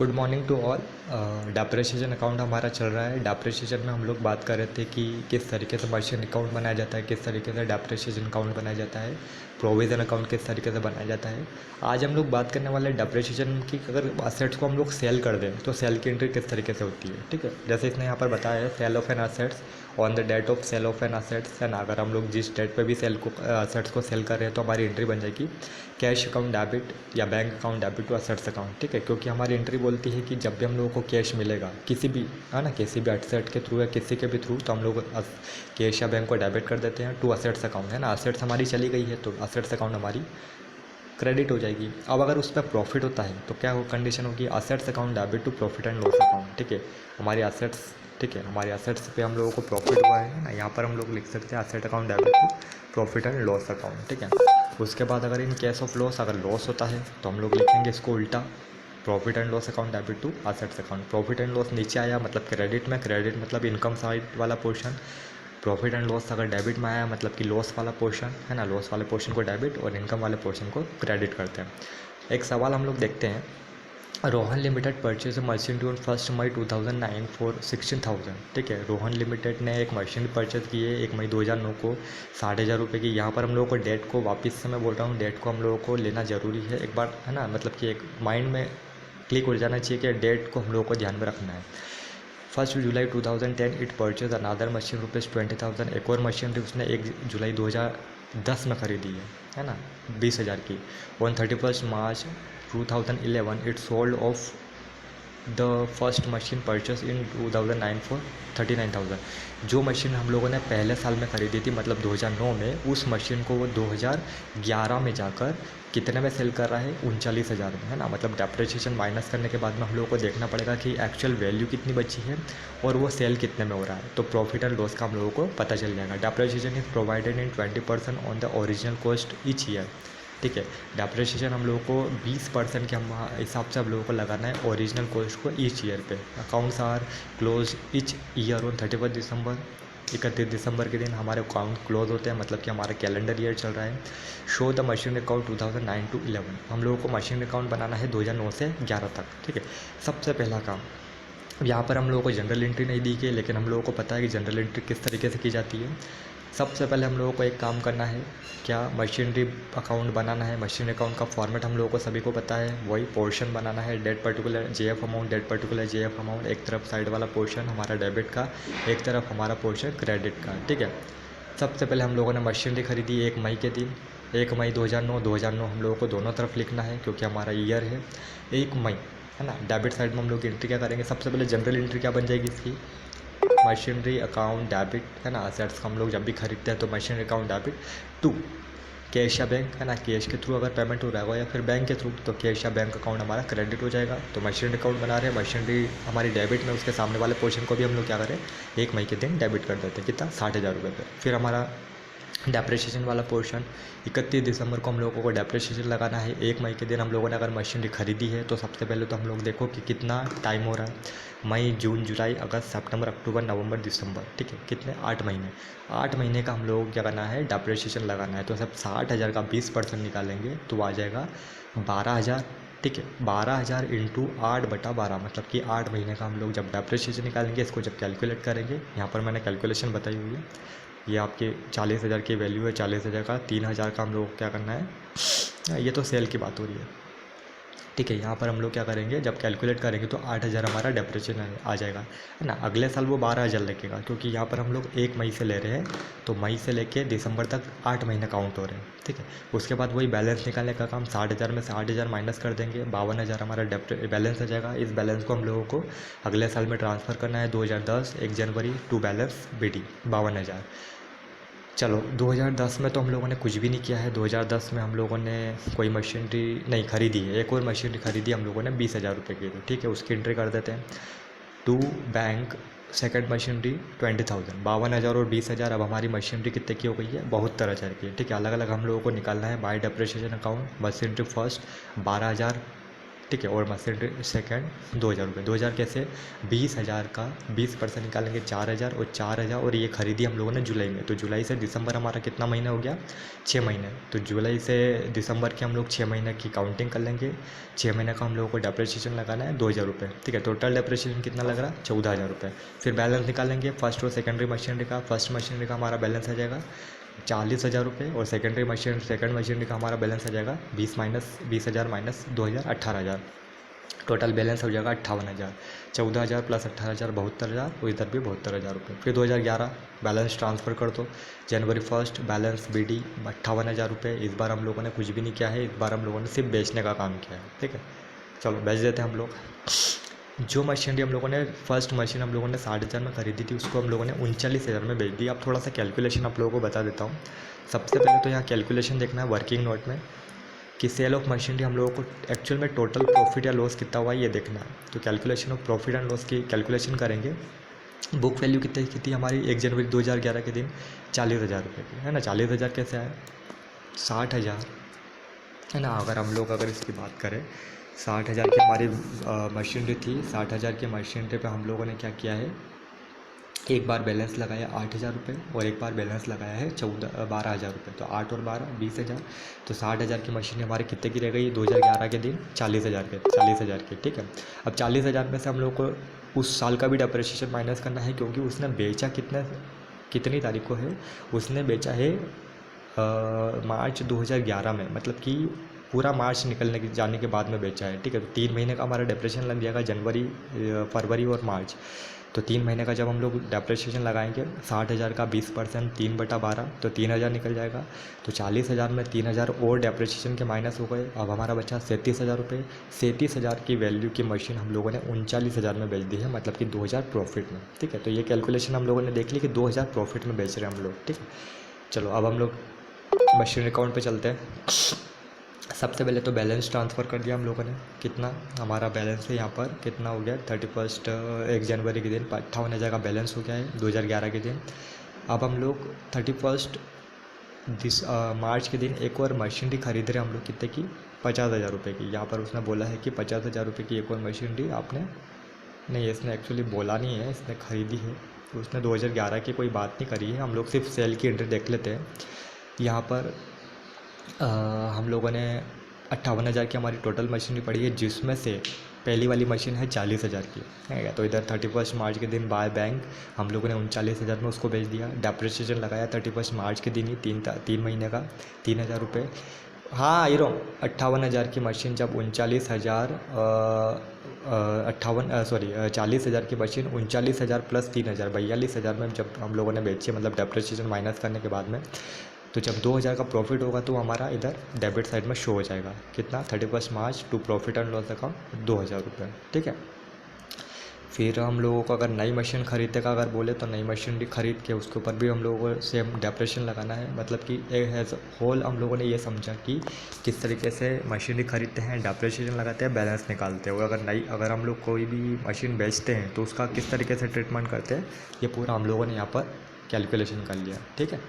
Good morning to all. Depreciation account हमारा चल रहा है। डेप्रिसिएशन में हम लोग बात कर रहे थे कि किस तरीके से मर्चेंट अकाउंट बनाया जाता है, किस तरीके से डेप्रिसिएशन अकाउंट बनाया जाता है, प्रोविज़न अकाउंट किस तरीके से बनाया जाता है। आज हम लोग बात करने वाले हैं डेप्रिसिएशन की। अगर असेट्स को हम लोग सेल कर दें तो सेल की एंट्री किस तरीके से होती है। ठीक है, जैसे इसने यहाँ पर बताया है, sale of an assets on the date of sale of an assets. And अगर हम लोग जिस डेट पे भी सेल को असेट्स को सेल कर रहे हैं तो हमारी एंट्री बन जाएगी कैश अकाउंट डेबिट या bank account debit to assets account. ठीक है, क्योंकि हमारी एंट्री बोलती है कि जब भी हम लोगों को कैश मिलेगा किसी भी, है ना, किसी भी असेट के थ्रू या किसी के भी थ्रू, तो हम लोग कैश या बैंक को डेबिट कर देते हैं टू असेट्स अकाउंट। है ना, असेट्स हमारी चली गई है तो असेट्स अकाउंट हमारी क्रेडिट हो जाएगी। अब अगर उस पर प्रॉफिट होता है तो क्या हो, कंडीशन होगी assets account debit to profit and loss account. ठीक है, हमारी असेट्स, ठीक है, हमारे असेट्स पे हम लोगों को प्रॉफिट हुआ है ना, यहाँ पर हम लोग लिख सकते हैं asset account debit to profit and loss account. ठीक है, उसके बाद अगर इन केस ऑफ लॉस अगर लॉस होता है तो हम लोग लिखेंगे इसको उल्टा, profit and loss account debit to assets account. Profit and loss नीचे आया मतलब क्रेडिट में, क्रेडिट मतलब इनकम साइड वाला पोर्शन। प्रॉफिट एंड लॉस अगर डेबिट में आया मतलब कि लॉस वाला पोर्शन, है ना, लॉस वाले पोर्शन को डेबिट और इनकम वाले पोर्शन को क्रेडिट करते हैं। एक सवाल हम लोग देखते हैं, Rohan limited purchase machinery on 1 May 2009 for 16,000। ठीक है, रोहन लिमिटेड ने एक मशीन परचेज की है 1 मई 2009 को 60,000 रुपये की। यहाँ पर हम लोगों को डेट को वापस से मैं बोल रहा हूँ, डेट को हम लोगों को लेना ज़रूरी है एक बार, है ना, मतलब कि एक माइंड में क्लिक हो जाना चाहिए कि डेट को हम लोगों को ध्यान में रखना है। 1 जुलाई 2010 इट परचेज अनादर मशीन ₹20,000। एक और मशीन थी उसने 1 जुलाई 2010 में ख़रीदी है ना, 20,000 की। On 31 March 2011 it sold off the first machine purchase in 2009 for 39,000। जो मशीन हम लोगों ने पहले साल में ख़रीदी थी मतलब 2009 में, उस मशीन को वो 2011 में जाकर कितने में सेल कर रहा है, 39,000 में, है ना। मतलब डेप्रिसिएशन माइनस करने के बाद में हम लोगों को देखना पड़ेगा कि एक्चुअल वैल्यू कितनी बची है और वो सेल कितने में हो रहा है, तो प्रॉफिट एंड लॉस का हम लोगों को पता चल जाएगा। Depreciation is provided in 20% on the original cost each year. ठीक है, डेप्रिसिएशन हम लोगों को 20% के हम हिसाब से हम लोगों को लगाना है ओरिजिनल कॉस्ट को ईच ईयर पे। Accounts are close each year on 31 December. 31 दिसंबर के दिन हमारे अकाउंट क्लोज होते हैं, मतलब कि हमारा कैलेंडर ईयर चल रहा है। Show the machine account 2009 to 11। हम लोगों को मशीन अकाउंट बनाना है 2009 से 11 तक। ठीक है, सबसे पहला काम, यहाँ पर हम लोगों को जनरल एंट्री नहीं दी गई, लेकिन हम लोगों को पता है कि जनरल एंट्री किस तरीके से की जाती है। सबसे पहले हम लोगों को एक काम करना है, क्या, मशीनरी अकाउंट बनाना है। मशीन अकाउंट का फॉर्मेट हम लोगों को सभी को पता है, वही पोर्शन बनाना है, date particular JF amount, date particular JF amount. एक तरफ साइड वाला पोर्शन हमारा डेबिट का, एक तरफ हमारा पोर्शन क्रेडिट का। ठीक है, सबसे पहले हम लोगों ने मशीनरी खरीदी 1 मई के दिन, 1 मई 2009 हम लोगों को दोनों तरफ लिखना है क्योंकि हमारा ईयर है 1 मई, है ना। डेबिट साइड में हम लोग एंट्री क्या करेंगे, सबसे पहले जनरल एंट्री क्या बन जाएगी इसकी, मशीनरी अकाउंट डेबिट, है ना। असेट्स का हम लोग जब भी खरीदते हैं तो machinery account debit to cash या बैंक, है ना, कैश के थ्रू अगर पेमेंट हो रहा होगा या फिर बैंक के थ्रू तो कैश या बैंक अकाउंट हमारा क्रेडिट हो जाएगा। तो मशीनरी अकाउंट बना रहे हैं, मशीनरी हमारी डेबिट में, उसके सामने वाले पोर्शन को भी हम लोग क्या करें, 1 मई के दिन डेबिट कर देते हैं, कितना, 60,000 रुपये पे। फिर हमारा डेप्रिसिएशन वाला पोर्शन 31 दिसंबर को हम लोगों को डेप्रिसिएशन लगाना है। 1 मई के दिन हम लोगों ने अगर मशीनरी खरीदी है तो सबसे पहले तो हम लोग देखो कि कितना टाइम हो रहा है, मई, जून, जुलाई, अगस्त, सितंबर, अक्टूबर, नवंबर, दिसंबर। ठीक है, कितने, 8 महीने। 8 महीने का हम लोगों को क्या करना है, डेप्रिसिएशन लगाना है। तो सब 60,000 का 20% निकालेंगे तो आ जाएगा 12,000। ठीक है, 12,000 इंटू 8/12, मतलब कि 8 महीने का हम लोग जब डेप्रिसिएशन निकालेंगे, इसको जब कैलकुलेट करेंगे, यहाँ पर मैंने कैलकुलेशन बताई हुई है, ये आपके 40,000 की वैल्यू है, 40,000 का 3,000 का हम लोग क्या करना है, ये तो सेल की बात हो रही है। ठीक है, यहाँ पर हम लोग क्या करेंगे, जब कैलकुलेट करेंगे तो 8,000 हमारा डेप्रिसिएशन आ जाएगा, है ना। अगले साल वो 12,000 लगेगा क्योंकि यहाँ पर हम लोग 1 मई से ले रहे हैं, तो मई से लेके दिसंबर तक 8 महीने काउंट हो रहे हैं। ठीक है, उसके बाद वही बैलेंस निकालने का काम, 60,000 में से 8,000 माइनस कर देंगे, 52,000 हमारा बैलेंस आ जाएगा। इस बैलेंस को हम लोगों को अगले साल में ट्रांसफ़र करना है 2010 1 जनवरी टू बैलेंस BD 52,000। चलो 2010 में तो हम लोगों ने कुछ भी नहीं किया है। 2010 में हम लोगों ने कोई मशीनरी नहीं खरीदी है, एक और मशीनरी खरीदी हम लोगों ने 20,000 रुपये की थी। ठीक है, उसकी एंट्री कर देते हैं टू बैंक सेकंड मशीनरी 20,000, 52,000 और 20,000। अब हमारी मशीनरी कितने की हो गई है, 72,000 की है। ठीक है, अलग अलग हम लोगों को निकालना है bye depreciation account. Machinery first 12,000 ठीक है। और मशीनरी सेकंड 2,000 रुपये। 2,000 कैसे, 20,000 का 20% निकालेंगे 4,000, और 4,000 और ये खरीदी हम लोगों ने जुलाई में, तो जुलाई से दिसंबर हमारा कितना महीना हो गया, 6 महीने। तो जुलाई से दिसंबर के हम लोग 6 महीने की काउंटिंग कर लेंगे। 6 महीने का हम लोगों को डेप्रिसिएशन लगाना है 2,000 रुपये, ठीक है। टोटल डेप्रिसिएशन कितना लग रहा है, 14,000 रुपये। फिर बैलेंस निकालेंगे फर्स्ट और सेकेंडरी मशीनरी का। फर्स्ट मशीनरी का हमारा बैलेंस आ जाएगा 40,000 रुपये, और सेकेंड मशीनरी का हमारा बैलेंस आ जाएगा 20,000 माइनस 2,000 18,000। टोटल बैलेंस हो जाएगा 58,000। 14,000 प्लस 18,000 72,000, और इधर भी 72,000 रुपये। फिर 2011 बैलेंस ट्रांसफ़र कर दो। जनवरी 1 बैलेंस BD 58,000 रुपये। इस बार हम लोगों ने कुछ भी नहीं किया है, इस बार हम लोगों ने सिर्फ बेचने का काम किया है, ठीक है। चलो बेच देते हैं हम लोग। जो मशीनरी हम लोगों ने, फर्स्ट मशीन हम लोगों ने 60,000 में खरीदी थी, उसको हम लोगों ने 39,000 में बेच दी। अब थोड़ा सा कैलकुलेशन आप लोगों को बता देता हूँ। सबसे पहले तो यहाँ कैलकुलेशन देखना है वर्किंग नोट में कि सेल ऑफ मशीनरी हम लोगों को एक्चुअल में टोटल प्रॉफिट या लॉस कितना हुआ है ये देखना है। तो calculation of profit and loss की कैलकुलेशन करेंगे। बुक वैल्यू कितनी की थी हमारी 1 जनवरी 2011 के दिन, 40,000 रुपये की, है ना। 40,000 कैसे आए, 60,000, है ना। अगर इसकी बात करें, 60,000 की हमारी मशीनरी थी। 60,000 की मशीनरी पे हम लोगों ने क्या किया है, एक बार बैलेंस लगाया 8,000 रुपये, और एक बार बैलेंस लगाया है 12,000 रुपये। तो 8 और 12 20,000। तो 60,000 की मशीन हमारे कितने की रह गई 2011 के दिन, 40,000 की, ठीक है। अब 40,000 में से हम लोग को उस साल का भी डेप्रिसिएशन माइनस करना है, क्योंकि उसने बेचा कितनी तारीख को है, उसने बेचा है मार्च 2011 में, मतलब कि पूरा मार्च जाने के बाद में बेचा है, ठीक है। तो 3 महीने का हमारा डेप्रिसिएशन लग जाएगा, जनवरी फरवरी और मार्च। तो 3 महीने का जब हम लोग डेप्रिसिएशन लगाएंगे 60,000 का 20% 3/12, तो 3,000 निकल जाएगा। तो 40,000 में 3,000 और डेप्रिसिएशन के माइनस हो गए। अब हमारा बचा 37,000 रुपये। 37,000 की वैल्यू की मशीन हम लोगों ने 39,000 में बेच दी है, मतलब कि 2,000 प्रॉफिट में, ठीक है। तो ये कैलकुलेशन हम लोगों ने देख ली कि 2,000 प्रॉफिट में बेच रहे हैं हम लोग, ठीक है। चलो अब हम लोग मशीन अकाउंट पे चलते हैं। सबसे पहले तो बैलेंस ट्रांसफ़र कर दिया हम लोगों ने। कितना हमारा बैलेंस है यहाँ पर, कितना हो गया 1 जनवरी के दिन 58,000 का बैलेंस हो गया है 2011 के दिन। अब हम लोग 31 मार्च के दिन एक और मशीनरी खरीद रहे हैं हम लोग, कितने की, 50,000 रुपये की। यहाँ पर उसने बोला है कि 50,000 रुपये की एक और मशीनरी आपने, नहीं इसने एक्चुअली बोला नहीं है, इसने ख़रीदी है। तो उसने 2011 की कोई बात नहीं करी है, हम लोग सिर्फ सेल की एंट्री देख लेते हैं। यहाँ पर हम लोगों ने 58,000 की हमारी टोटल मशीनरी पड़ी है, जिसमें से पहली वाली मशीन है 40,000 की, है। तो इधर 31 मार्च के दिन बाय बैंक हम लोगों ने 39,000 में उसको बेच दिया। डेप्रिसिएशन लगाया 31 मार्च के दिन ही 3 महीने का 3,000 रुपये। हाँ हीरो 58,000 की मशीन जब 40,000 की मशीन 39,000 प्लस 3,000 42,000 में जब हम लोगों ने बेची, मतलब डेप्रिसिएशन माइनस करने के बाद में, तो जब 2,000 का प्रॉफिट होगा तो हमारा इधर डेबिट साइड में शो हो जाएगा। कितना 31 March two profit and loss account 2,000 रुपये, ठीक है। फिर हम लोगों को अगर नई मशीन खरीदने का अगर बोले तो नई मशीन भी खरीद के उसके ऊपर भी हम लोगों को सेम डेप्रिसिएशन लगाना है। मतलब कि एज होल हम लोगों ने ये समझा कि किस तरीके से मशीनरी खरीदते हैं, डेप्रिसिएशन लगाते हैं, बैलेंस निकालते हैं, और अगर हम लोग कोई भी मशीन बेचते हैं तो उसका किस तरीके से ट्रीटमेंट करते हैं, ये पूरा हम लोगों ने यहाँ पर कैलकुलेशन कर लिया, ठीक है।